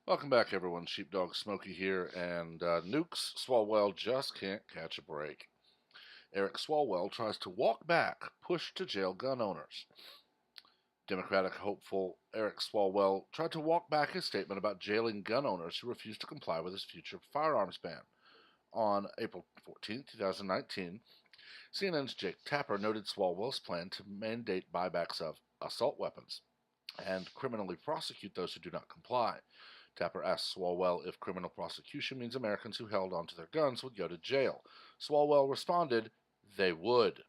Welcome back, everyone. Sheepdog Smokey here, and Nukes Swalwell just can't catch a break. Eric Swalwell tries to walk back push to jail gun owners. Democratic hopeful Eric Swalwell tried to walk back his statement about jailing gun owners who refused to comply with his future firearms ban. On April 14, 2019, CNN's Jake Tapper noted Swalwell's plan to mandate buybacks of assault weapons and criminally prosecute those who do not comply. Tapper asked Swalwell if criminal prosecution means Americans who held onto their guns would go to jail. Swalwell responded, they would.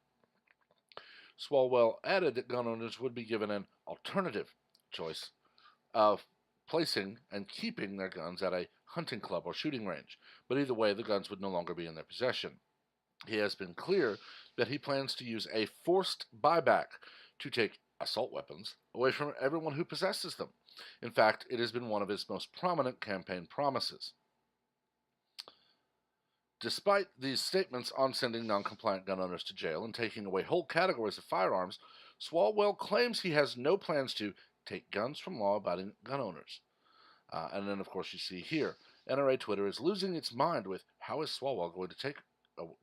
Swalwell added that gun owners would be given an alternative choice of placing and keeping their guns at a hunting club or shooting range, but either way, the guns would no longer be in their possession. He has been clear that he plans to use a forced buyback to take assault weapons away from everyone who possesses them. In fact, it has been one of his most prominent campaign promises. Despite these statements on sending non-compliant gun owners to jail and taking away whole categories of firearms, Swalwell claims he has no plans to take guns from law-abiding gun owners. And then, of course, you see here, NRA Twitter is losing its mind with how is Swalwell going to take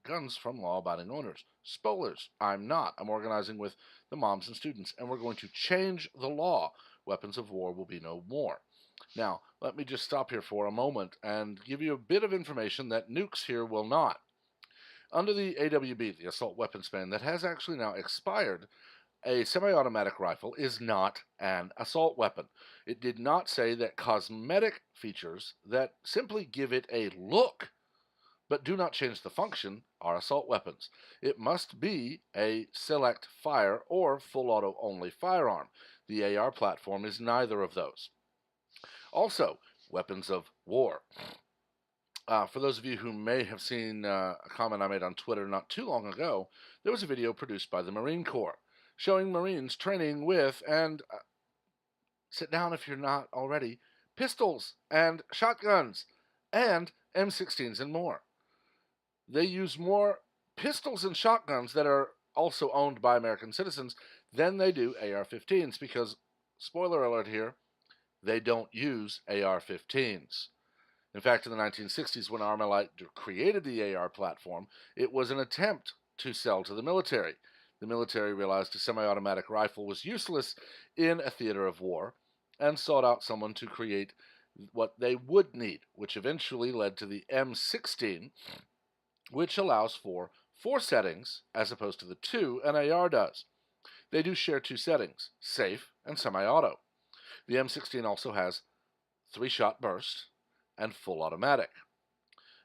guns from law-abiding owners? Spoilers, I'm not. I'm organizing with the moms and students, and we're going to change the law. Weapons of war will be no more. Now, let me just stop here for a moment and give you a bit of information that nukes here will not. Under the AWB, the assault weapons ban that has actually now expired, a semi-automatic rifle is not an assault weapon. It did not say that cosmetic features that simply give it a look but do not change the function are assault weapons. It must be a select fire or full auto only firearm. The AR platform is neither of those. Also, weapons of war. For those of you who may have seen a comment I made on Twitter not too long ago, there was a video produced by the Marine Corps showing Marines training with, and sit down if you're not already, pistols and shotguns and M16s and more. They use more pistols and shotguns that are also owned by American citizens than they do AR-15s because, spoiler alert here, they don't use AR-15s. In fact, in the 1960s, when Armalite created the AR platform, it was an attempt to sell to the military. The military realized a semi-automatic rifle was useless in a theater of war and sought out someone to create what they would need, which eventually led to the M16, which allows for 4 settings as opposed to the 2 an AR does. They do share 2 settings, safe and semi-auto. The M16 also has 3-shot burst and full automatic.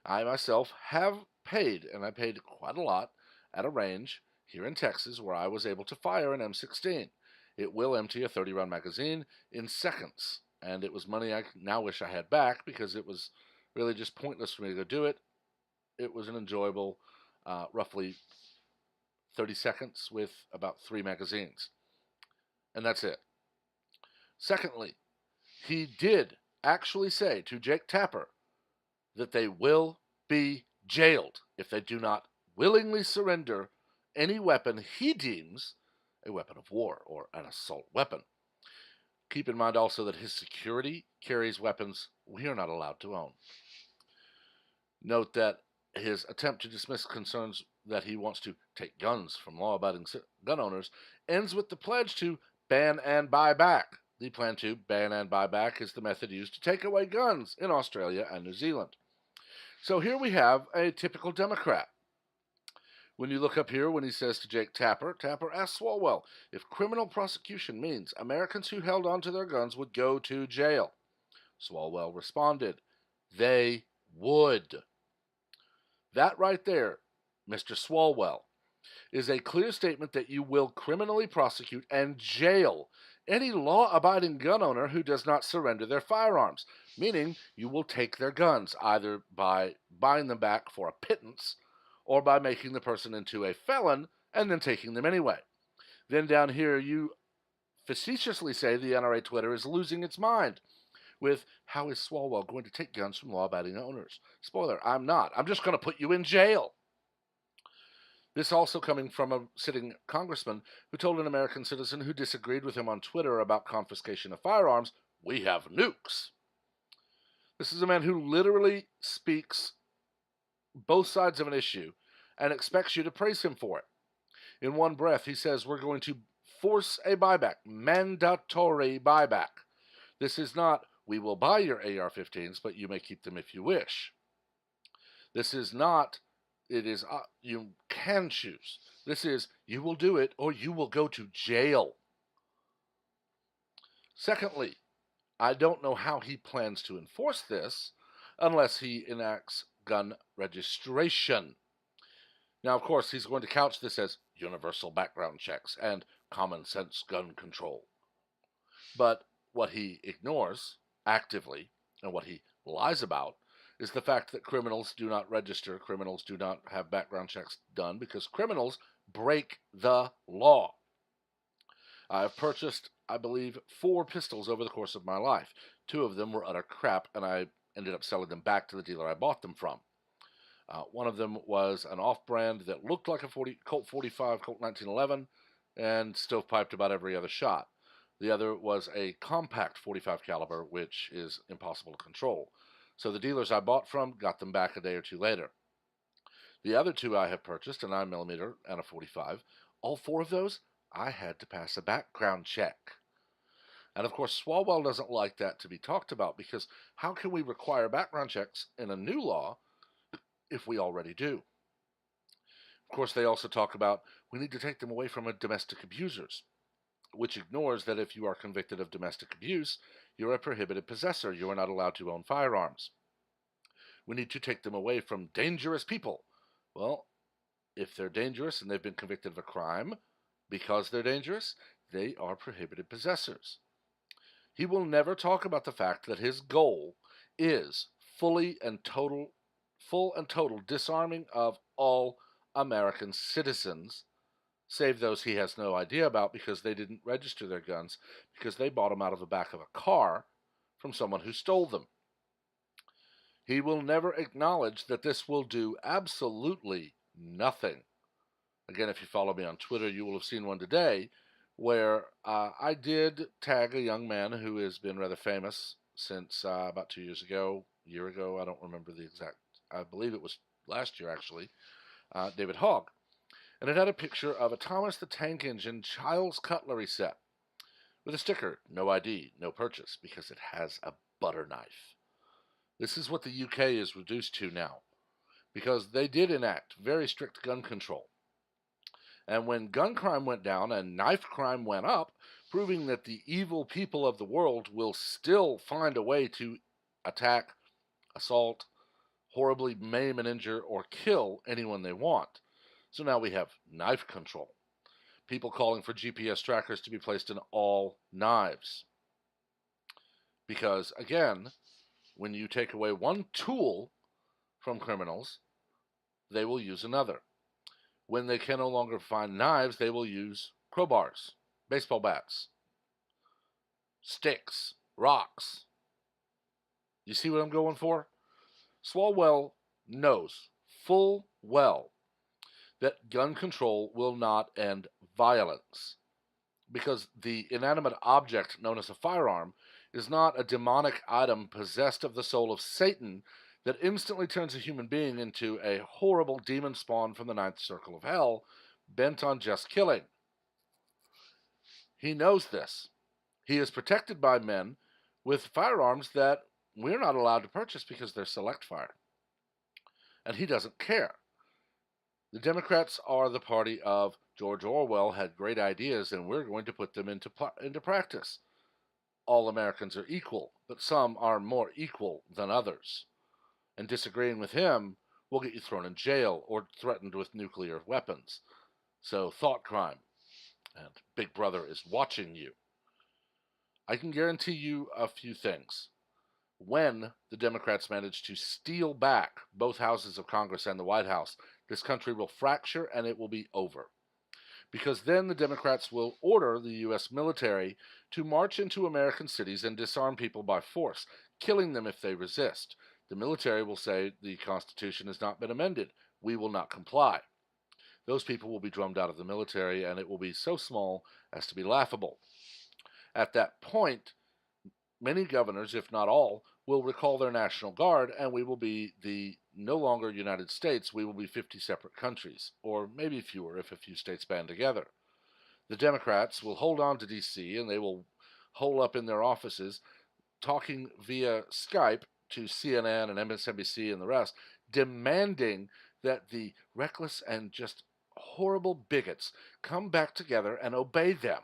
I myself have paid, and I paid quite a lot, at a range here in Texas where I was able to fire an M16. It will empty a 30-round magazine in seconds, and it was money I now wish I had back because it was really just pointless for me to go do it. It was an enjoyable roughly 30 seconds with about 3 magazines. And that's it. Secondly, he did actually say to Jake Tapper that they will be jailed if they do not willingly surrender any weapon he deems a weapon of war or an assault weapon. Keep in mind also that his security carries weapons we are not allowed to own. Note that his attempt to dismiss concerns that he wants to take guns from law-abiding gun owners ends with the pledge to ban and buy back. The plan to ban and buy back is the method used to take away guns in Australia and New Zealand. So here we have a typical Democrat. When you look up here, when he says to Jake Tapper, Tapper asks Swalwell if criminal prosecution means Americans who held onto their guns would go to jail. Swalwell responded, they would. That right there, Mr. Swalwell, is a clear statement that you will criminally prosecute and jail any law-abiding gun owner who does not surrender their firearms, meaning you will take their guns, either by buying them back for a pittance or by making the person into a felon and then taking them anyway. Then down here you facetiously say the NRA Twitter is losing its mind with how is Swalwell going to take guns from law-abiding owners? Spoiler, I'm not. I'm just going to put you in jail. This also coming from a sitting congressman who told an American citizen who disagreed with him on Twitter about confiscation of firearms, we have nukes. This is a man who literally speaks both sides of an issue and expects you to praise him for it. In one breath, he says we're going to force a buyback, mandatory buyback. This is not, we will buy your AR 15s, but you may keep them if you wish. This is not, it is, you can choose. This is, you will do it or you will go to jail. Secondly, I don't know how he plans to enforce this unless he enacts gun registration. Now, of course, he's going to couch this as universal background checks and common sense gun control. But what he ignores actively and what he lies about is the fact that criminals do not register, criminals do not have background checks done because criminals break the law. I've purchased, I believe, 4 pistols over the course of my life. 2 of them were utter crap, and I ended up selling them back to the dealer I bought them from. One of them was an off-brand that looked like a Colt 45, Colt 1911, and stovepiped about every other shot. The other was a compact 45 caliber, which is impossible to control. So the dealers I bought from got them back a day or 2 later. The other 2 I have purchased, a 9mm and a 45, all 4 of those, I had to pass a background check. And of course, Swalwell doesn't like that to be talked about because how can we require background checks in a new law if we already do? Of course, they also talk about we need to take them away from domestic abusers, which ignores that if you are convicted of domestic abuse, you're a prohibited possessor. You are not allowed to own firearms. We need to take them away from dangerous people. Well, if they're dangerous and they've been convicted of a crime because they're dangerous, they are prohibited possessors. He will never talk about the fact that his goal is full and total disarming of all American citizens, save those he has no idea about because they didn't register their guns because they bought them out of the back of a car from someone who stole them. He will never acknowledge that this will do absolutely nothing. Again, if you follow me on Twitter, you will have seen one today where I did tag a young man who has been rather famous since about 2 years ago, a year ago, I don't remember the exact, I believe it was last year actually, David Hogg. And it had a picture of a Thomas the Tank Engine child's cutlery set with a sticker, no ID, no purchase, because it has a butter knife. This is what the UK is reduced to now, because they did enact very strict gun control. And when gun crime went down and knife crime went up, proving that the evil people of the world will still find a way to attack, assault, horribly maim and injure, or kill anyone they want. So now we have knife control. People calling for GPS trackers to be placed in all knives. Because, again, when you take away one tool from criminals, they will use another. When they can no longer find knives, they will use crowbars, baseball bats, sticks, rocks. You see what I'm going for? Swalwell knows full well that gun control will not end violence, because the inanimate object known as a firearm is not a demonic item possessed of the soul of Satan that instantly turns a human being into a horrible demon spawn from the ninth circle of hell, bent on just killing. He knows this. He is protected by men with firearms that we're not allowed to purchase because they're select fire. And he doesn't care. The Democrats are the party of George Orwell had great ideas and we're going to put them into practice. All Americans are equal, but some are more equal than others. And disagreeing with him will get you thrown in jail or threatened with nuclear weapons. So thought crime, and Big Brother is watching you. I can guarantee you a few things. When the Democrats manage to steal back both houses of Congress and the White House, this country will fracture and it will be over. Because then the Democrats will order the U.S. military to march into American cities and disarm people by force, killing them if they resist. The military will say the Constitution has not been amended. We will not comply. Those people will be drummed out of the military, and it will be so small as to be laughable. At that point, Many governors, if not all, will recall their National Guard, and we will be the no longer United States. We will be 50 separate countries, or maybe fewer if a few states band together. The Democrats will hold on to D.C. and they will hole up in their offices talking via Skype to CNN and MSNBC and the rest, demanding that the reckless and just horrible bigots come back together and obey them.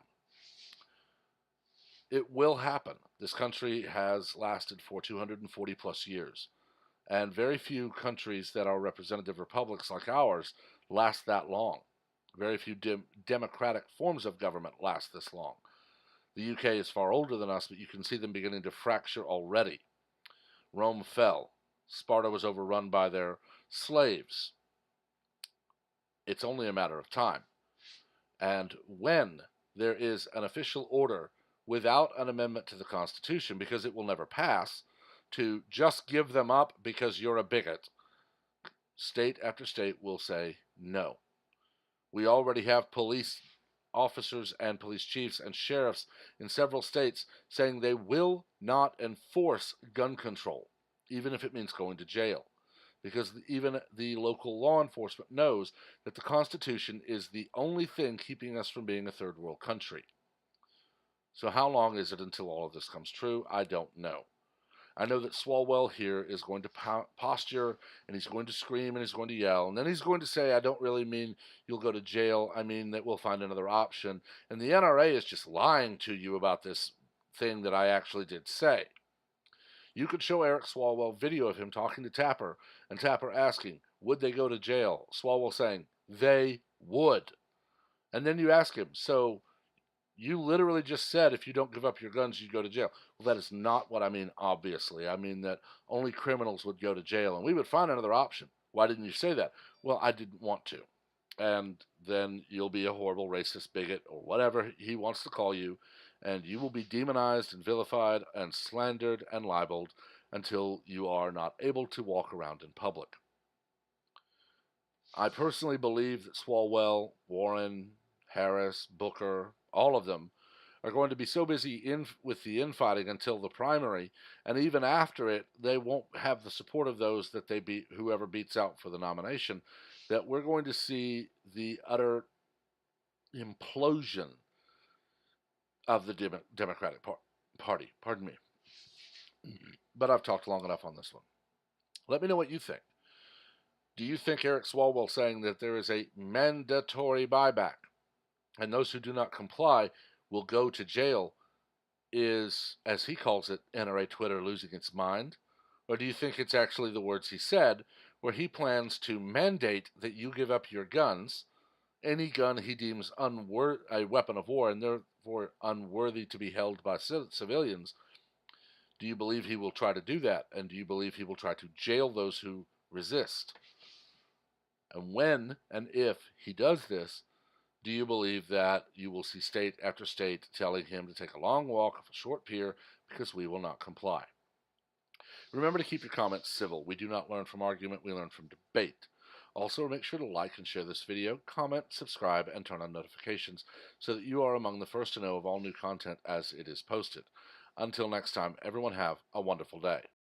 It will happen. This country has lasted for 240 plus years, and very few countries that are representative republics like ours last that long. Very few democratic forms of government last this long. The UK is far older than us, but you can see them beginning to fracture already. Rome fell. Sparta was overrun by their slaves. It's only a matter of time. And when there is an official order without an amendment to the Constitution, because it will never pass, to just give them up because you're a bigot, state after state will say no. We already have police officers and police chiefs and sheriffs in several states saying they will not enforce gun control, even if it means going to jail. Because even the local law enforcement knows that the Constitution is the only thing keeping us from being a third world country. So how long is it until all of this comes true? I don't know. I know that Swalwell here is going to posture, and he's going to scream, and he's going to yell, and then he's going to say, I don't really mean you'll go to jail, I mean that we'll find another option. And the NRA is just lying to you about this thing that I actually did say. You could show Eric Swalwell video of him talking to Tapper, and Tapper asking, would they go to jail? Swalwell saying, they would. And then you ask him, so you literally just said if you don't give up your guns, you'd go to jail. Well, that is not what I mean, obviously. I mean that only criminals would go to jail, and we would find another option. Why didn't you say that? Well, I didn't want to. And then you'll be a horrible racist bigot or whatever he wants to call you, and you will be demonized and vilified and slandered and libeled until you are not able to walk around in public. I personally believe that Swalwell, Warren, Harris, Booker, all of them are going to be so busy with the infighting until the primary, and even after it, they won't have the support of those that they beat, whoever beats out for the nomination, that we're going to see the utter implosion of the Democratic Party. Pardon me. But I've talked long enough on this one. Let me know what you think. Do you think Eric Swalwell saying that there is a mandatory buyback and those who do not comply will go to jail is, as he calls it, NRA Twitter losing its mind? Or do you think it's actually the words he said, where he plans to mandate that you give up your guns, any gun he deems a weapon of war and therefore unworthy to be held by civilians? Do you believe he will try to do that? And do you believe he will try to jail those who resist? And when and if he does this, do you believe that you will see state after state telling him to take a long walk off a short pier because we will not comply? Remember to keep your comments civil. We do not learn from argument, we learn from debate. Also, make sure to like and share this video, comment, subscribe, and turn on notifications so that you are among the first to know of all new content as it is posted. Until next time, everyone have a wonderful day.